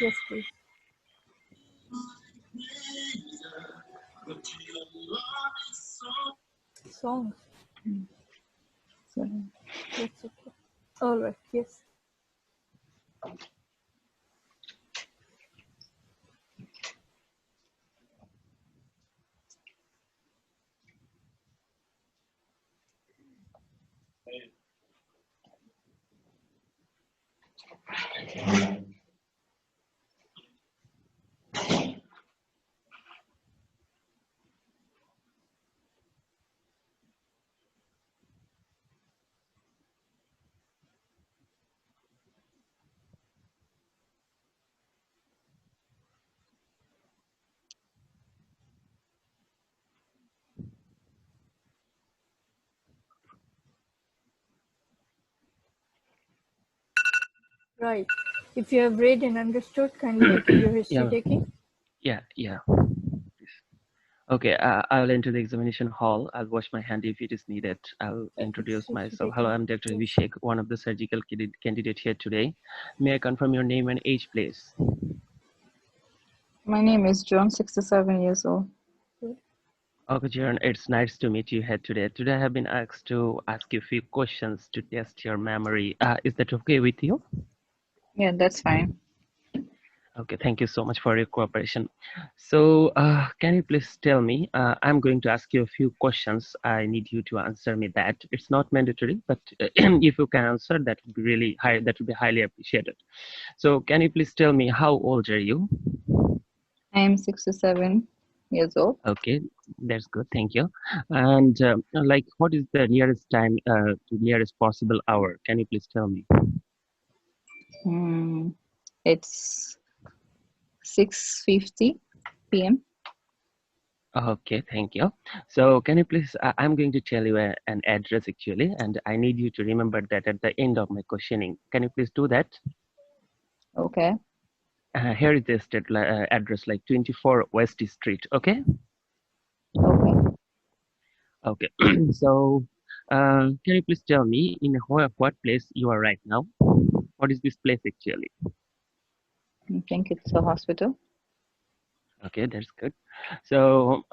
Yes, please. Songs. Sorry. That's okay. All right. Yes. Right. If you have read and understood, kindly begin your history Yeah. taking. Yeah. Okay, I'll enter the examination hall. I'll wash my hand if it is needed. I'll introduce myself. Hello, I'm Dr. Abhishek, one of the surgical candidate here today. May I confirm your name and age, please? My name is John, 67 years old. Okay, Jaron, it's nice to meet you here today. Today I have been asked to ask you a few questions to test your memory. Is that okay with you? Yeah, that's fine. Okay, thank you so much for your cooperation. So can you please tell me, I'm going to ask you a few questions. I need you to answer me that. It's not mandatory, but if you can answer, that would be really high, that would be highly appreciated. So can you please tell me how old are you? I am 67 years old. Okay, that's good, thank you. And like, what is the nearest time, nearest possible hour? Can you please tell me? It's 6:50 p.m. Okay, thank you. So can you please, I'm going to tell you an address actually, and I need you to remember that at the end of my questioning. Can you please do that? Okay. Here is the state address, like 24 West Street, okay? Okay. Okay, so can you please tell me in what place you are right now? What is this place actually? I think it's a hospital. Okay, that's good. So,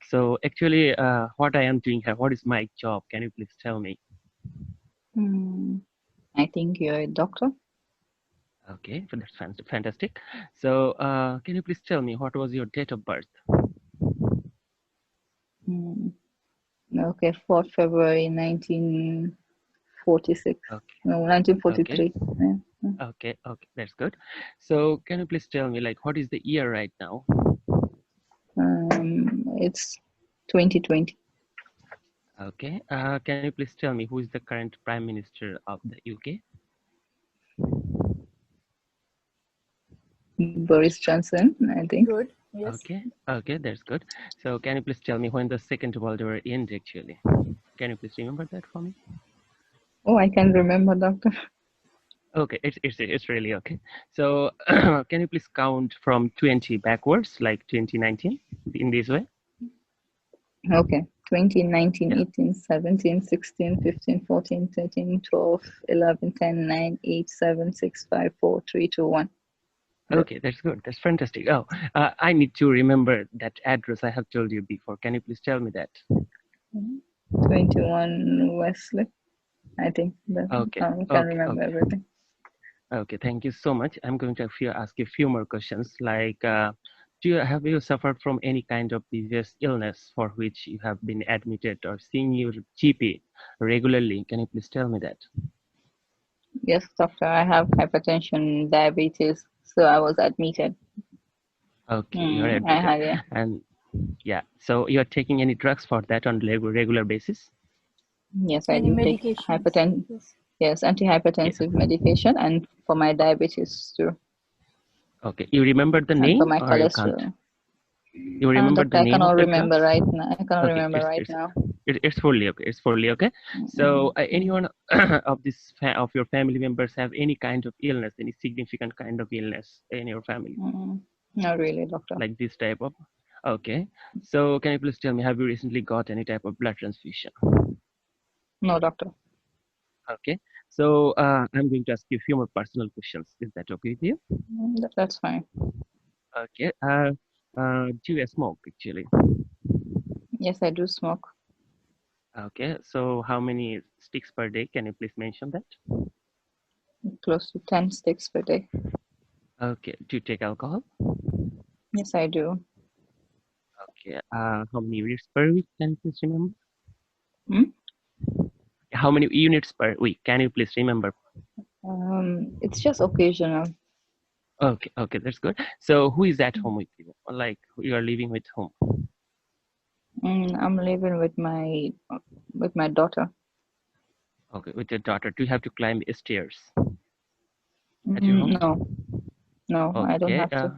so actually, what I am doing here, what is my job? Can you please tell me? I think you're a doctor. Okay, so that's fantastic. So, can you please tell me what was your date of birth? Okay, 4th February 1946. Okay. No, 1943. Okay. Yeah. Okay, that's good. So, can you please tell me, like, what is the year right now? It's 2020. Okay. Can you please tell me who is the current Prime Minister of the UK? Boris Johnson, I think. Good. Yes. Okay, that's good. So, can you please tell me when the Second World War ended actually? Can you please remember that for me? Oh, I can remember, doctor. Okay, it's really okay. So, can you please count from 20 backwards, like 2019, in this way? Okay. 2019, Yeah. 18, 17, 16, 15, 14, 13, 12, 11, 10, 9, 8, 7, 6, 5, 4, 3, 2, 1. Okay, that's good. That's fantastic. Oh, I need to remember that address I have told you before. Can you please tell me that? 21 Wesley, I think. Okay. I can remember everything. Okay, thank you so much. I'm going to ask you a few more questions. Like, have you suffered from any kind of previous illness for which you have been admitted or seen your GP regularly? Can you please tell me that? Yes, doctor. I have hypertension, diabetes, so I was admitted. Okay, you're admitted. I had, yeah. And yeah, so you're taking any drugs for that on regular basis? Yes, I Any do take medications? hypertension. Yes, antihypertensive medication, and for my diabetes too. Okay, you remember the And name for my or you can't? cholesterol. You remember Doctor, the I name of cannot the remember drugs? right now. I cannot Okay, remember right now. it's fully okay. It's fully okay. So, anyone of this of your family members have any kind of illness, any significant kind of illness in your family? Not really, doctor. Like this type of? Okay. So, can you please tell me, have you recently got any type of blood transfusion? No, doctor. Okay. So I'm going to ask you a few more personal questions. Is that okay with you? That's fine. Okay. Do you smoke actually? Yes, I do smoke. Okay. So how many sticks per day? Can you please mention that? Close to 10 sticks per day. Okay. Do you take alcohol? Yes, I do. Okay. How many units per week? Can you please remember? Hmm? How many units per week? Can you please remember? It's just occasional. Okay. Okay. That's good. So who is at home with you? Like you are living with whom? I'm living with my daughter. Okay. With your daughter. Do you have to climb stairs at your home? No, I don't Okay, have to.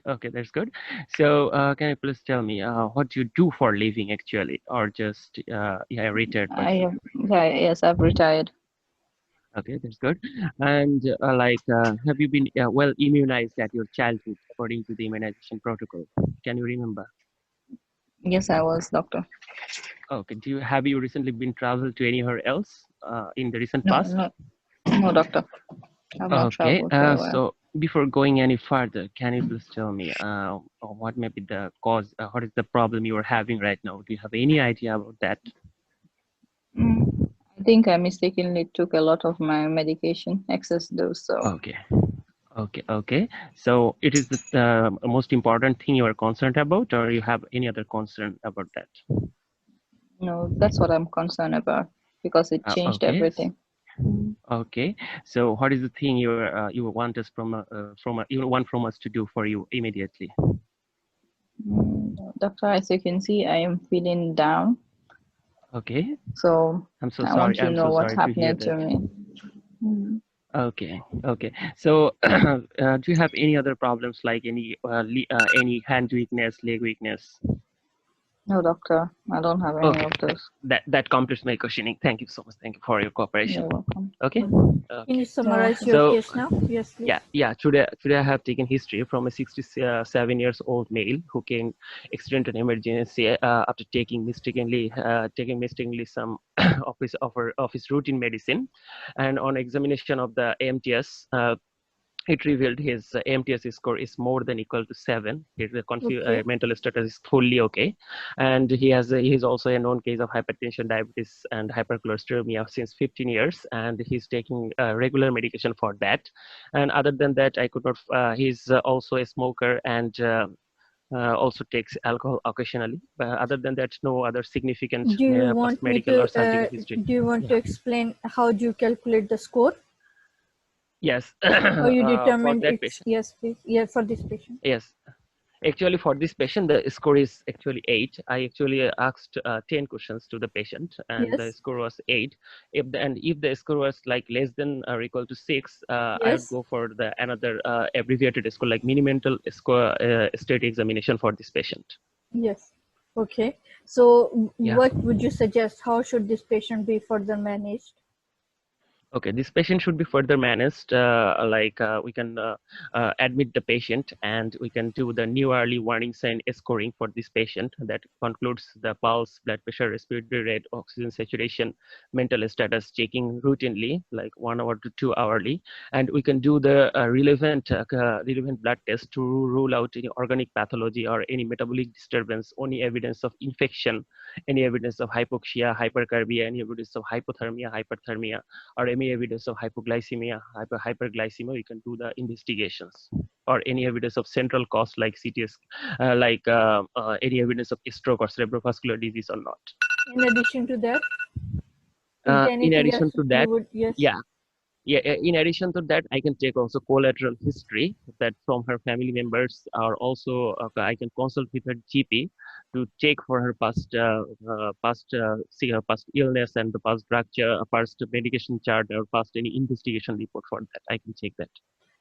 okay, that's good. So, can you please tell me what you do for living actually, or just yeah, a retired person? Yes, I've retired. Okay, that's good. And have you been well immunized at your childhood according to the immunization protocol? Can you remember? Yes, I was, doctor. Okay, have you recently been traveled to anywhere else in the recent No, past? no, no, doctor. I've not Okay, traveled for a while. so before going any further, can you please tell me what may be the cause, what is the problem you are having right now? Do you have any idea about that? I think I mistakenly took a lot of my medication, excess dose. So Okay, okay. So it is the most important thing you are concerned about, or you have any other concern about that? no, that's what I'm concerned about because it changed Okay, everything. okay. So what is the thing you want us you want from us to do for you immediately? Doctor, as you can see, I am feeling down. Okay, So I'm so I want sorry. to I'm know so what's sorry to hear happening to that. me. Okay, okay. So, do you have any other problems like any hand weakness, leg weakness? No, doctor, I don't have any Okay, of those. that completes my questioning. Thank you so much. Thank you for your cooperation. You're welcome. Okay, Can you okay. summarize your So, case now? Yes, please. yeah. Today I have taken history from a 67 years old male who came accident and emergency after taking mistakenly some of his routine medicine, and on examination of the MTS. It revealed his MTS score is more than equal to 7. His Okay. mental status is fully okay, and he is also a known case of hypertension, diabetes, and hypercholesteremia since 15 years, and he's taking regular medication for that. And other than that, I could not. He's also a smoker and. Also takes alcohol occasionally. Other than that, no other significant Do you past want me medical to or scientific history. to Yeah. explain how do you calculate the score? Yes. Or you For determined that it's patient. yes, please. Yeah, for this patient. Yes. Actually, for this patient, the score is actually 8. I actually asked 10 questions to the patient, and the Yes. score was 8. If the score was like less than or equal to 6, I would Yes. go for the another abbreviated score, like mini mental score state examination for this patient. Yes. Okay. So Yeah. what would you suggest? How should this patient be further managed? Okay, this patient should be further managed. We can admit the patient, and we can do the new early warning sign scoring for this patient. That concludes the pulse, blood pressure, respiratory rate, oxygen saturation, mental status checking routinely, like 1 hour to 2 hourly. And we can do the relevant blood test to rule out any organic pathology or any metabolic disturbance, any evidence of infection, any evidence of hypoxia, hypercarbia, any evidence of hypothermia, hyperthermia, or any evidence of hypoglycemia, hyperglycemia. You can do the investigations, or any evidence of central cause like CTS, any evidence of stroke or cerebrovascular disease or not. In addition to that, is there In anything addition else to you that, would? Yes. yeah, in addition to that, I can take also collateral history that from her family members, are also I can consult with her GP to check for her past illness and the past drug past medication chart, or past any investigation report. For that I can check that.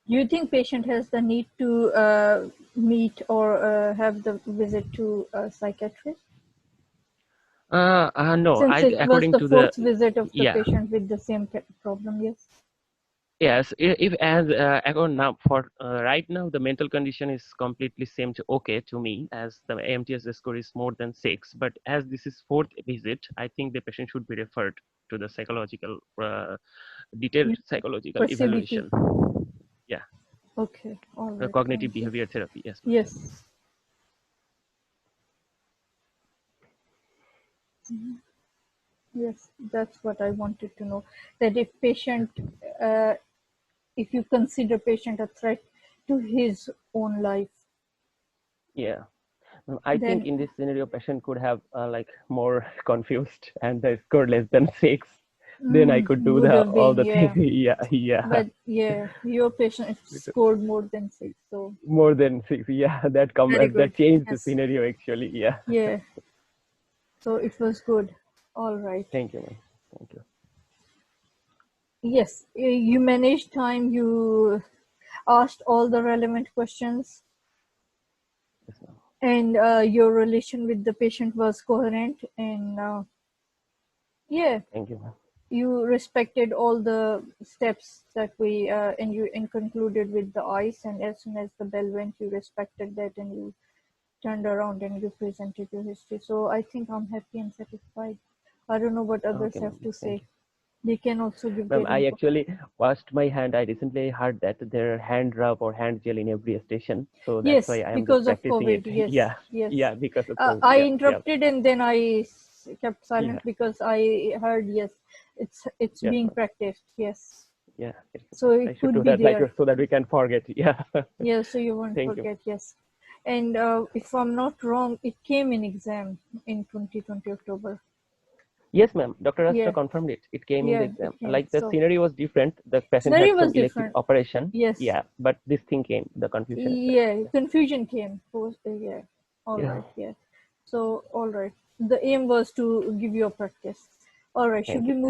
Do you think patient has the need to meet or have the visit to a psychiatrist? No, Since it was according the to the, fourth visit of the yeah. patient with the same problem, yes. Yes, if as according now for right now the mental condition is completely same to okay to me as the MTS score is more than 6. But as this is 4th visit, I think the patient should be referred to the psychological detailed psychological Facility. evaluation. Yeah, Okay, all right. cognitive Thank you. behavior therapy. Yes. Yes. Mhm. Yes, that's what I wanted to know. That if patient, if you consider patient a threat to his own life, Yeah. I think then in this scenario, patient could have like more confused and the score less than 6. Then I could do would the have all been, the things. yeah. Yeah, yeah. But yeah, your patient scored more than 6, so More than 6. Yeah, very good. that changed the Yes. scenario actually. Yeah. Yeah. So it was good. All right. Thank you, ma'am. Thank you. Yes, you managed time. You asked all the relevant questions, Yes, ma'am. and your relation with the patient was coherent. And yeah, Thank you, ma'am. you respected all the steps that we and you and concluded with the ice. And as soon as the bell went, you respected that, and you turned around and you presented your history. So I think I'm happy and satisfied. I don't know what others Okay, have ma'am. to Thank say. you. They can also give Ma'am, their I input. actually washed my hand. I recently heard that there are hand rub or hand gel in every station. So that's Yes, why I am just because of practicing it. COVID. Yes, Yeah. yes. Yeah, because of COVID. I Yeah. Yeah. interrupted and then I kept Yeah. silent because I heard yes, it's Yes, being ma'am. practiced. Yes, Yeah. so I it should could do be that like there. so that we can forget. Yeah. Yeah, so you won't Thank you. forget. Yes, and if I'm not wrong, it came in exam in 2020 October. Yes, ma'am. Dr. Astra Yeah, confirmed it. It came in the yeah, exam. it came. Like the So scenario was different. The patient had scenario some was elective different. operation. Yes, Yeah, but this thing came, the confusion is there. yeah, Yeah. confusion came. Yeah, all Yeah. right. Yeah, so all right. The aim was to give you a practice. All right. Should Thank we you. move?